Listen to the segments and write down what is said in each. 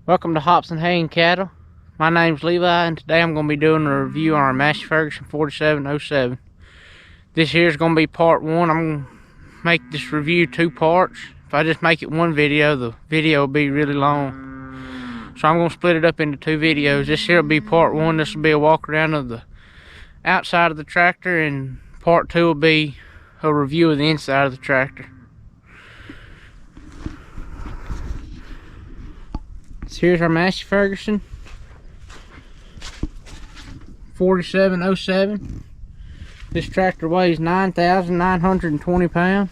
Welcome to Hops and Hay and Cattle. My name's Levi, and today I'm going to be doing a review on our Massey Ferguson 4707. This here is going to be part one. I'm going to make this review two parts. If I just make it one video, the video will be really long. So I'm going to split it up into two videos. This here will be part one. This will be a walk around of the outside of the tractor, and part two will be a review of the inside of the tractor. So here's our Massey Ferguson 4707. This tractor weighs 9,920 pounds.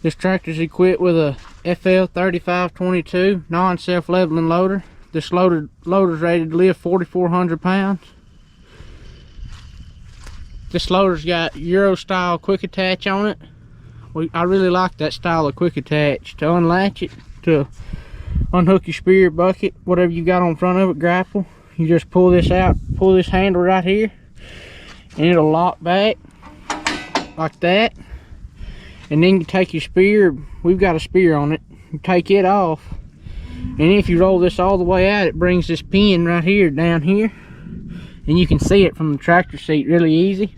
This tractor is equipped with a FL 3522 non-self-leveling loader. This loader is rated to lift 4,400 pounds. This loader's got Euro style quick attach on it. I really like that style of quick attach. To unlatch it, to unhook your spear, bucket, whatever you got on front of it, grapple, you just pull this out, pull this handle right here, and it'll lock back like that. And then you take your spear, we've got a spear on it, you take it off, and if you roll this all the way out, it brings this pin right here down here, and you can see it from the tractor seat really easy.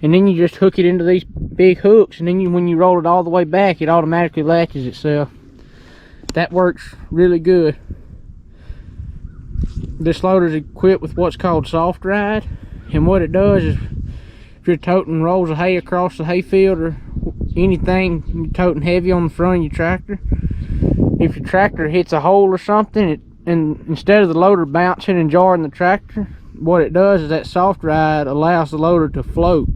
And then you just hook it into these big hooks, and then when you roll it all the way back, it automatically latches itself. That works really good. This loader is equipped with what's called soft ride, and what it does is, if you're toting rolls of hay across the hayfield or anything you're toting heavy on the front of your tractor, if your tractor hits a hole or something, and instead of the loader bouncing and jarring the tractor, what it does is that soft ride allows the loader to float.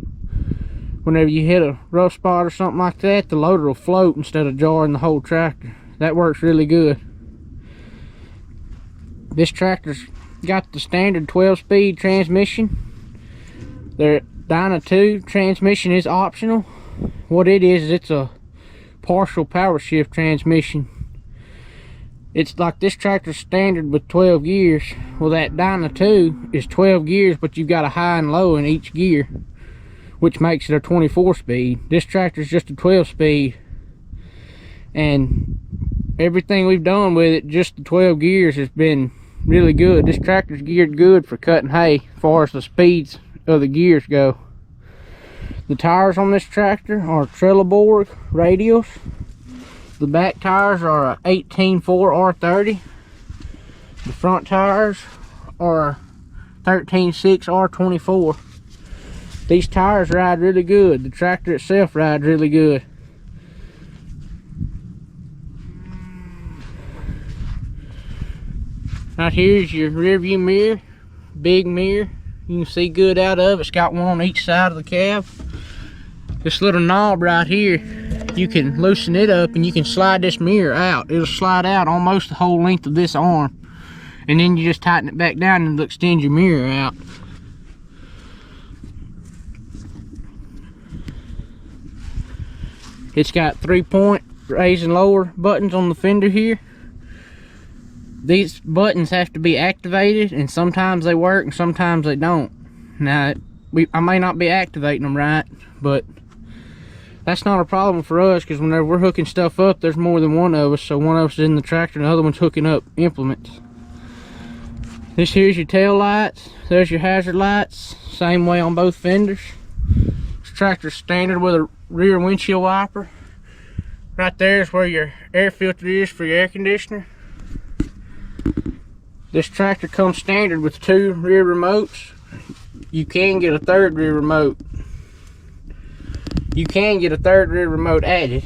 Whenever you hit a rough spot or something like that, the loader will float instead of jarring the whole tractor. That works really good. This tractor's got the standard 12-speed transmission. The Dyna 2 transmission is optional. What it is it's a partial power shift transmission. It's like this tractor's standard with 12 gears. Well, that Dyna 2 is 12 gears, but you've got a high and low in each gear, which makes it a 24-speed. This tractor's just a 12-speed. And everything we've done with it, just the 12 gears, has been really good. This tractor's geared good for cutting hay as far as the speeds of the gears go. The tires on this tractor are Trelleborg radials. The back tires are a 18.4 R30. The front tires are 13.6 R24. These tires ride really good. The tractor itself rides really good. Right here's your rear view mirror, big mirror. You can see good out of it. It's got one on each side of the cab. This little knob right here, you can loosen it up and you can slide this mirror out. It'll slide out almost the whole length of this arm. And then you just tighten it back down and it'll extend your mirror out. It's got 3-point raise and lower buttons on the fender here. These buttons have to be activated, and sometimes they work and sometimes they don't. Now, I may not be activating them right, but that's not a problem for us, because whenever we're hooking stuff up, there's more than one of us. So one of us is in the tractor and the other one's hooking up implements. This here's your tail lights. There's your hazard lights. Same way on both fenders. This tractor's standard with a rear windshield wiper. Right there is where your air filter is for your air conditioner. This tractor comes standard with 2 rear remotes. You can get a third rear remote. You can get a third rear remote added.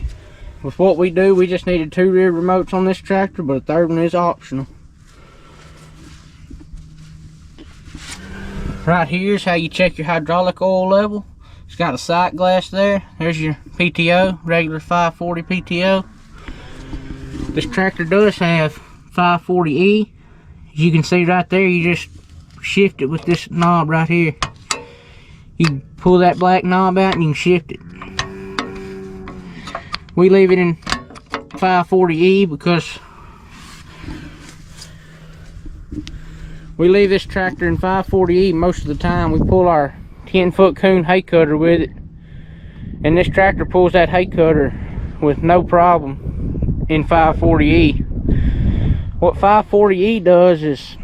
With what we do, we just needed 2 rear remotes on this tractor, but a third one is optional. Right here's how you check your hydraulic oil level. It's got a sight glass there. There's your PTO, regular 540 PTO. This tractor does have 540E. As you can see right there, you just shift it with this knob right here. You pull that black knob out and you can shift it. We leave it in 540E because we leave this tractor in 540E most of the time. We pull our 10-foot coon hay cutter with it, and this tractor pulls that hay cutter with no problem in 540E. What 540E does is,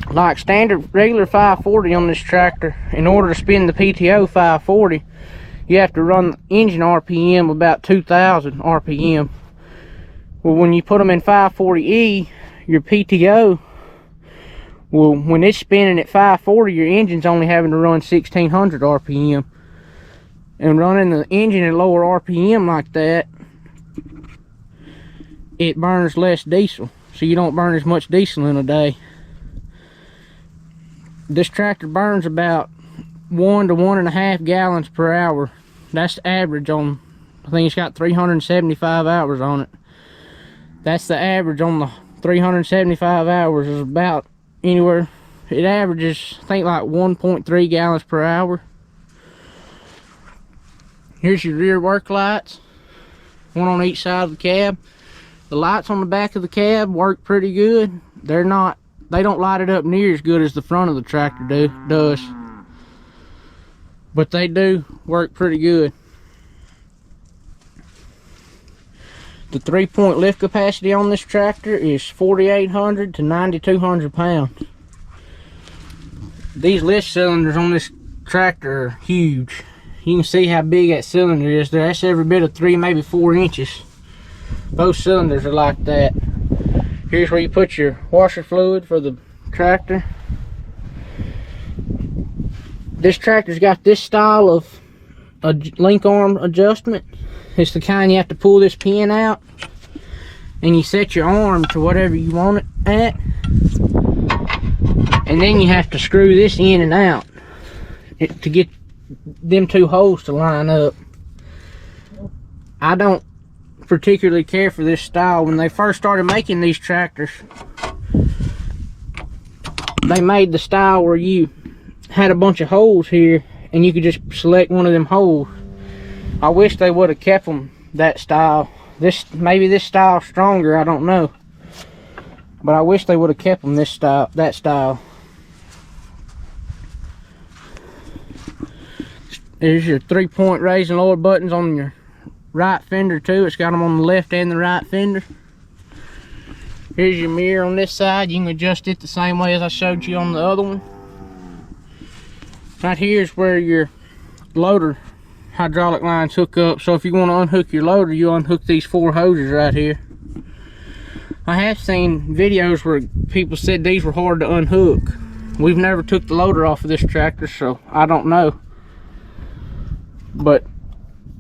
like standard regular 540 on this tractor, in order to spin the PTO 540, you have to run the engine RPM about 2,000 RPM. Well, when you put them in 540E, your PTO, well, when it's spinning at 540, your engine's only having to run 1,600 RPM. And running the engine at lower RPM like that, it burns less diesel. So you don't burn as much diesel in a day. This tractor burns about 1 to 1.5 gallons per hour. That's the average on, I think it's got 375 hours on it. That's the average on the 375 hours is about anywhere, it averages I think like 1.3 gallons per hour. Here's your rear work lights, one on each side of the cab. The lights on the back of the cab work pretty good. They don't light it up near as good as the front of the tractor does. But they do work pretty good. The 3-point lift capacity on this tractor is 4,800 to 9,200 pounds. These lift cylinders on this tractor are huge. You can see how big that cylinder is there. That's every bit of 3, maybe 4 inches. Both cylinders are like that. Here's where you put your washer fluid for the tractor. This tractor's got this style of a link arm adjustment. It's the kind you have to pull this pin out and you set your arm to whatever you want it at, and then you have to screw this in and out to get them 2 holes to line up. I don't particularly care for this style. When they first started making these tractors, they made the style where you had a bunch of holes here and you could just select one of them holes. I wish they would have kept them that style. Maybe this style's stronger, I don't know. But I wish they would have kept them that style. There's your 3-point raise and lower buttons on your right fender too. It's got them on the left and the right fender. Here's your mirror on this side. You can adjust it the same way as I showed you on the other one. Right here is where your loader hydraulic lines hook up. So if you want to unhook your loader, you unhook these 4 hoses right here. I have seen videos where people said these were hard to unhook. We've never took the loader off of this tractor, so I don't know.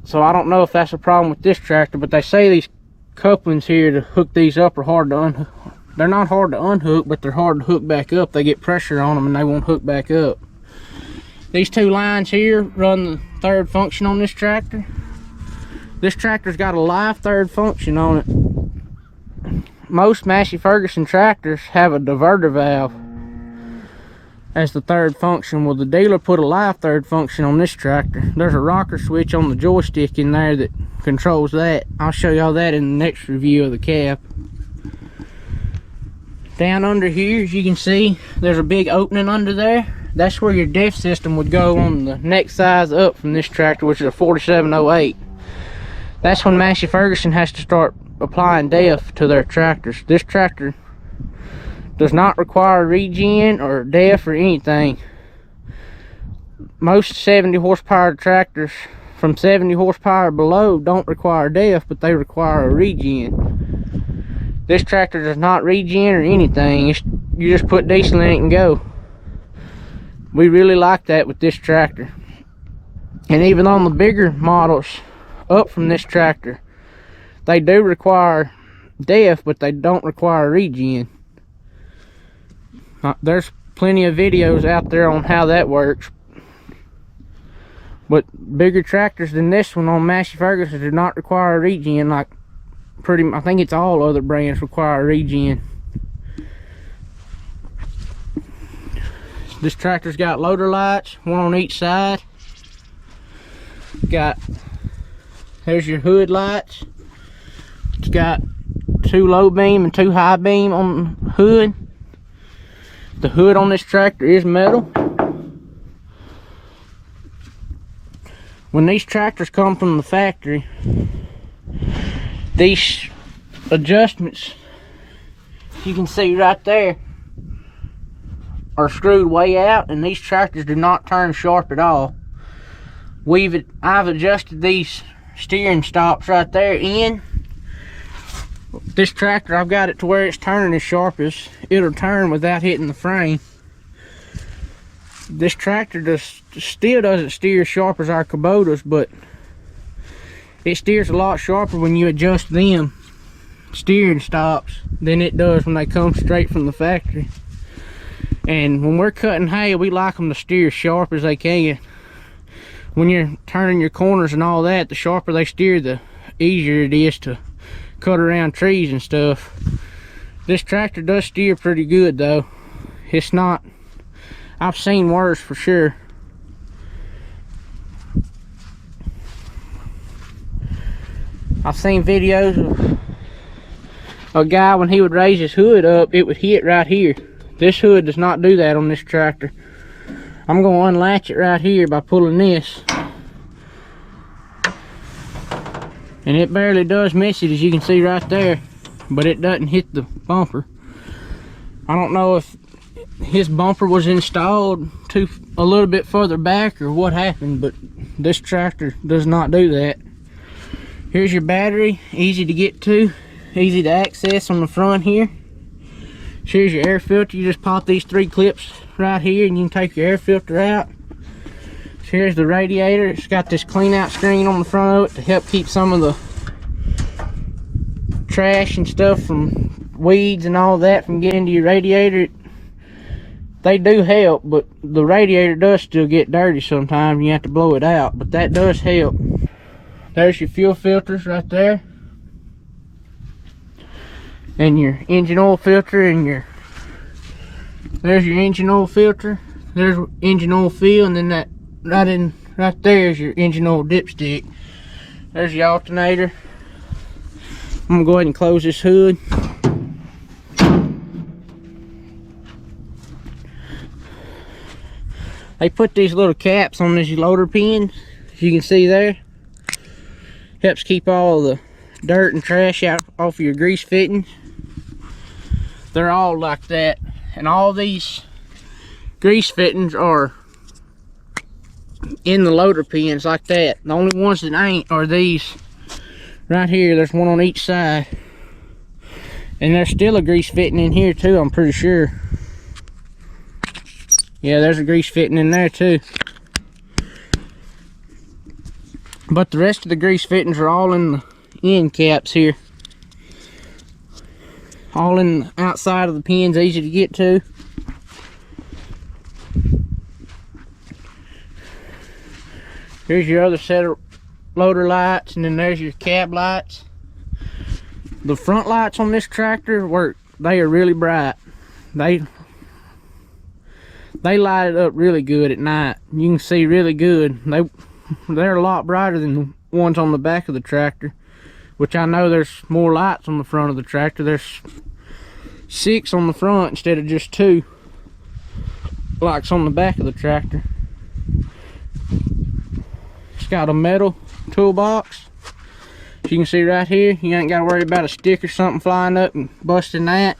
So I don't know if that's a problem with this tractor, but they say these couplings here to hook these up are hard to unhook. They're not hard to unhook, but they're hard to hook back up. They get pressure on them and they won't hook back up. These 2 lines here run the 3rd function on this tractor. This tractor's got a live 3rd function on it. Most Massey Ferguson tractors have a diverter valve as the 3rd function. Well, the dealer put a live 3rd function on this tractor. There's a rocker switch on the joystick in there that controls that. I'll show y'all that in the next review of the cab. Down under here, as you can see, there's a big opening under there. That's where your DEF system would go on the next size up from this tractor, which is a 4708. That's when Massey Ferguson has to start applying DEF to their tractors. This tractor does not require regen or DEF or anything. Most 70 horsepower tractors from 70 horsepower below don't require DEF, but they require a regen. This tractor does not regen or anything. You just put diesel in it and go. We really like that with this tractor. And even on the bigger models up from this tractor, they do require DEF, but they don't require regen. There's plenty of videos out there on how that works. But bigger tractors than this one on Massey Ferguson do not require regen. Like I think it's all other brands require regen. This tractor's got loader lights, one on each side. There's your hood lights. It's got 2 low beam and 2 high beam on the hood. The hood on this tractor is metal. When these tractors come from the factory, these adjustments you can see right there, are screwed way out, and these tractors do not turn sharp at all. I've adjusted these steering stops right there in. This tractor, I've got it to where it's turning as sharp as it'll turn without hitting the frame. This tractor still doesn't steer as sharp as our Kubotas, but it steers a lot sharper when you adjust them steering stops than it does when they come straight from the factory. And when we're cutting hay, we like them to steer as sharp as they can. When you're turning your corners and all that, the sharper they steer, the easier it is to cut around trees and stuff. This tractor does steer pretty good though. It's not, I've seen worse for sure. I've seen videos of a guy, when he would raise his hood up, it would hit right here. This hood does not do that on this tractor. I'm going to unlatch it right here by pulling this. And it barely does miss it, as you can see right there, but it doesn't hit the bumper. I don't know if his bumper was installed a little bit further back or what happened, but this tractor does not do that. Here's your battery, easy to get to, easy to access on the front here. Here's your air filter. You just pop these 3 clips right here and you can take your air filter out. Here's the radiator. It's got this clean out screen on the front of it to help keep some of the trash and stuff from weeds and all that from getting into your radiator. They do help, but the radiator does still get dirty sometimes. You have to blow it out, but that does help. There's your fuel filters right there, and your engine oil filter, and there's your engine oil filter. There's engine oil fill, and then that right there is your engine oil dipstick. There's your alternator. I'm gonna go ahead and close this hood. They put these little caps on these loader pins, as you can see there. Helps keep all the dirt and trash out off of your grease fittings. They're all like that, and all these grease fittings are in the loader pins like that. The only ones that ain't are these right here. There's one on each side, and there's still a grease fitting in here too, I'm pretty sure. Yeah, there's a grease fitting in there too. But the rest of the grease fittings are all in the end caps here. All in the outside of the pins, easy to get to. Here's your other set of loader lights, and then there's your cab lights. The front lights on this tractor work. They are really bright. They light it up really good at night. You can see really good. They're a lot brighter than the ones on the back of the tractor, which I know there's more lights on the front of the tractor. There's 6 on the front instead of just 2 lights on the back of the tractor. It's got a metal toolbox, as you can see right here. You ain't got to worry about a stick or something flying up and busting that.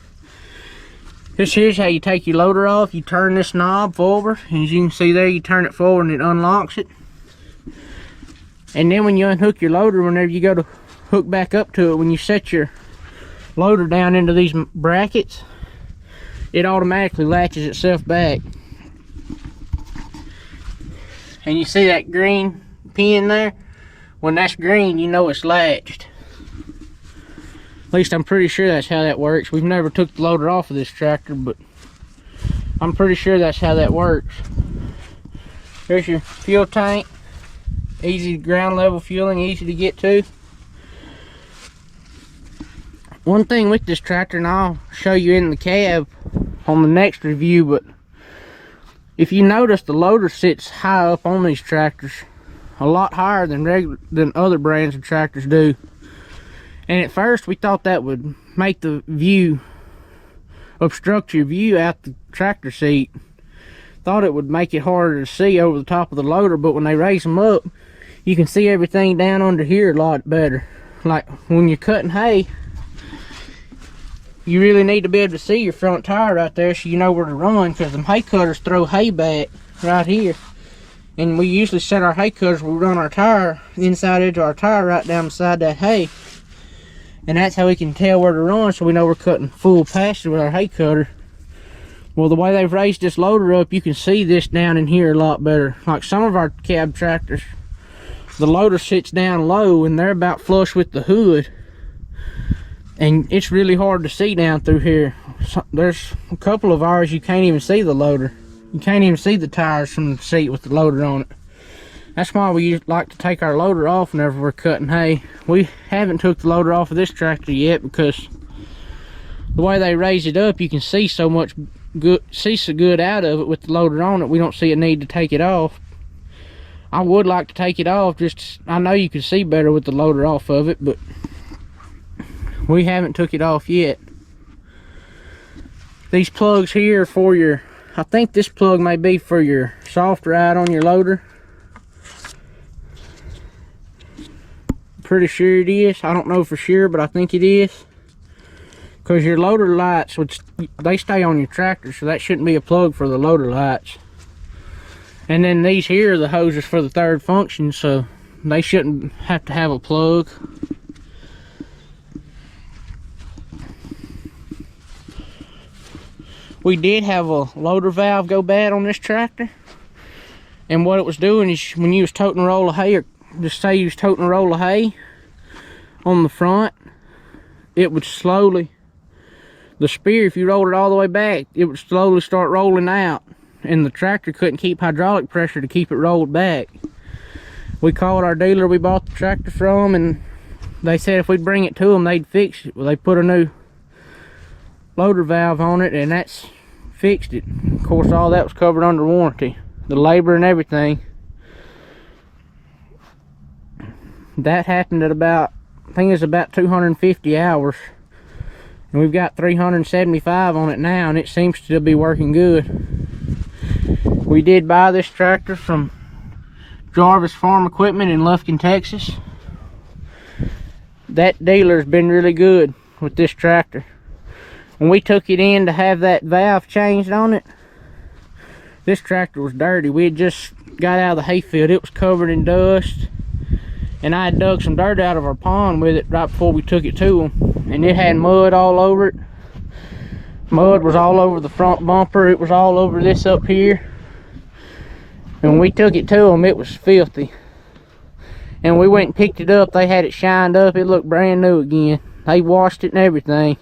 Here's how you take your loader off. You turn this knob forward, and as you can see there, you turn it forward and it unlocks it. And then when you unhook your loader, whenever you go to hook back up to it, when you set your loader down into these brackets, it automatically latches itself back. And you see that green pin there? When that's green, you know it's latched. At least I'm pretty sure that's how that works. We've never took the loader off of this tractor, but I'm pretty sure that's how that works. Here's your fuel tank. Easy ground level fueling, easy to get to. One thing with this tractor, and I'll show you in the cab on the next review, but if you notice, the loader sits high up on these tractors, a lot higher than other brands of tractors do. And at first we thought that would make the view, obstruct your view out the tractor seat. Thought it would make it harder to see over the top of the loader, but when they raise them up, you can see everything down under here a lot better. Like when you're cutting hay, you really need to be able to see your front tire right there so you know where to run, because them hay cutters throw hay back right here. And we usually set our hay cutters, we run our tire, inside into our tire right down beside that hay. And that's how we can tell where to run, so we know we're cutting full pasture with our hay cutter. Well, the way they've raised this loader up, you can see this down in here a lot better. Like some of our cab tractors, the loader sits down low and they're about flush with the hood. And it's really hard to see down through here. So, there's a couple of ours you can't even see the loader. You can't even see the tires from the seat with the loader on it. That's why we like to take our loader off whenever we're cutting hay. We haven't took the loader off of this tractor yet because the way they raise it up, you can see so much good, see so good out of it with the loader on it. We don't see a need to take it off. I would like to take it off, just I know you can see better with the loader off of it, but we haven't took it off yet. These plugs here are for your, I think this plug may be for your soft ride on your loader. Pretty sure it is. I don't know for sure, but I think it is. Because your loader lights, which they stay on your tractor, so that shouldn't be a plug for the loader lights. And then these here are the hoses for the third function, so they shouldn't have to have a plug. We did have a loader valve go bad on this tractor, and what it was doing is when you was toting a roll of hay, or just say you was toting a roll of hay on the front, it would slowly, the spear, if you rolled it all the way back, it would slowly start rolling out, and the tractor couldn't keep hydraulic pressure to keep it rolled back. We called our dealer we bought the tractor from, and they said if we'd bring it to them, they'd fix it. Well, they put a new loader valve on it, and that's fixed it. Of course, all that was covered under warranty, the labor and everything. That happened at about, I think it's about 250 hours, and we've got 375 on it now, and it seems to be working good. We did buy this tractor from Jarvis Farm Equipment in Lufkin, Texas. That dealer's been really good with this tractor. When we took it in to have that valve changed on it, this tractor was dirty. We had just got out of the hayfield. It was covered in dust, and I had dug some dirt out of our pond with it right before we took it to them, and it had mud all over it. Mud was all over the front bumper. It was all over this up here. And when we took it to them, it was filthy. And we went and picked it up. They had it shined up. It looked brand new again. They washed it and everything.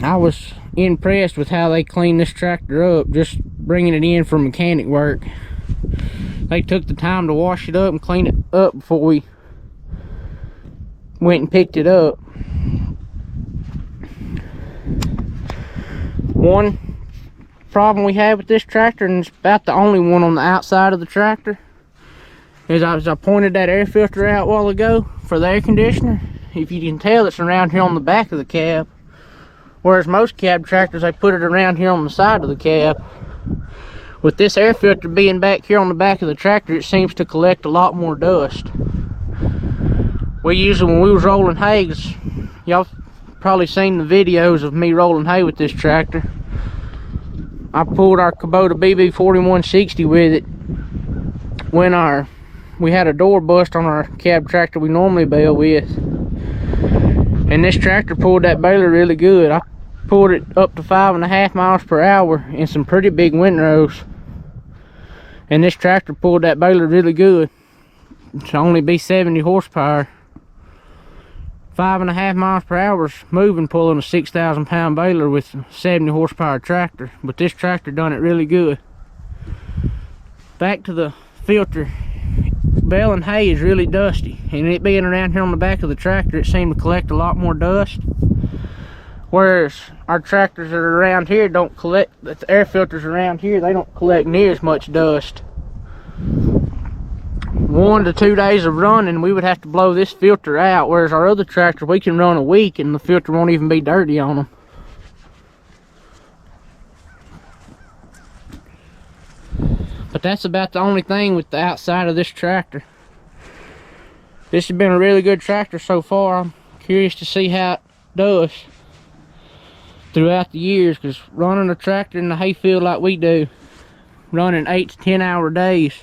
I was impressed with how they cleaned this tractor up, just bringing it in for mechanic work. They took the time to wash it up and clean it up before we went and picked it up. One problem we have with this tractor, and it's about the only one on the outside of the tractor, is as I pointed that air filter out a while ago for the air conditioner. If you can tell, it's around here on the back of the cab. Whereas most cab tractors, they put it around here on the side of the cab. With this air filter being back here on the back of the tractor, it seems to collect a lot more dust. We usually, when we was rolling hay, y'all probably seen the videos of me rolling hay with this tractor. I pulled our Kubota BB 4160 with it when we had a door bust on our cab tractor we normally bale with. And this tractor pulled that baler really good. I pulled it up to 5.5 miles per hour in some pretty big windrows. And this tractor pulled that baler really good. It's only be 70 horsepower. 5.5 miles per hour is moving, pulling a 6,000 pound baler with a 70 horsepower tractor. But this tractor done it really good. Back to the filter. Baling hay is really dusty, and it being around here on the back of the tractor, it seemed to collect a lot more dust. Whereas our tractors that are around here don't collect, the air filters around here, they don't collect near as much dust. 1 to 2 days of running, we would have to blow this filter out, whereas our other tractor, we can run a week and the filter won't even be dirty on them. But that's about the only thing with the outside of this tractor. This has been a really good tractor so far. I'm curious to see how it does throughout the years, because running a tractor in the hayfield like we do, running 8 to 10 hour days,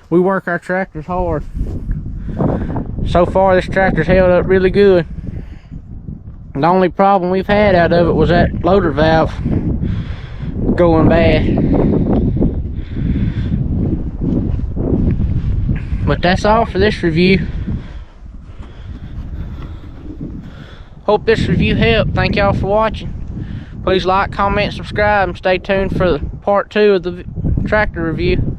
we work our tractors hard. So far this tractor's held up really good. The only problem we've had out of it was that loader valve going bad. But that's all for this review. Hope this review helped. Thank y'all for watching. Please like, comment, subscribe, and stay tuned for part 2 of the tractor review.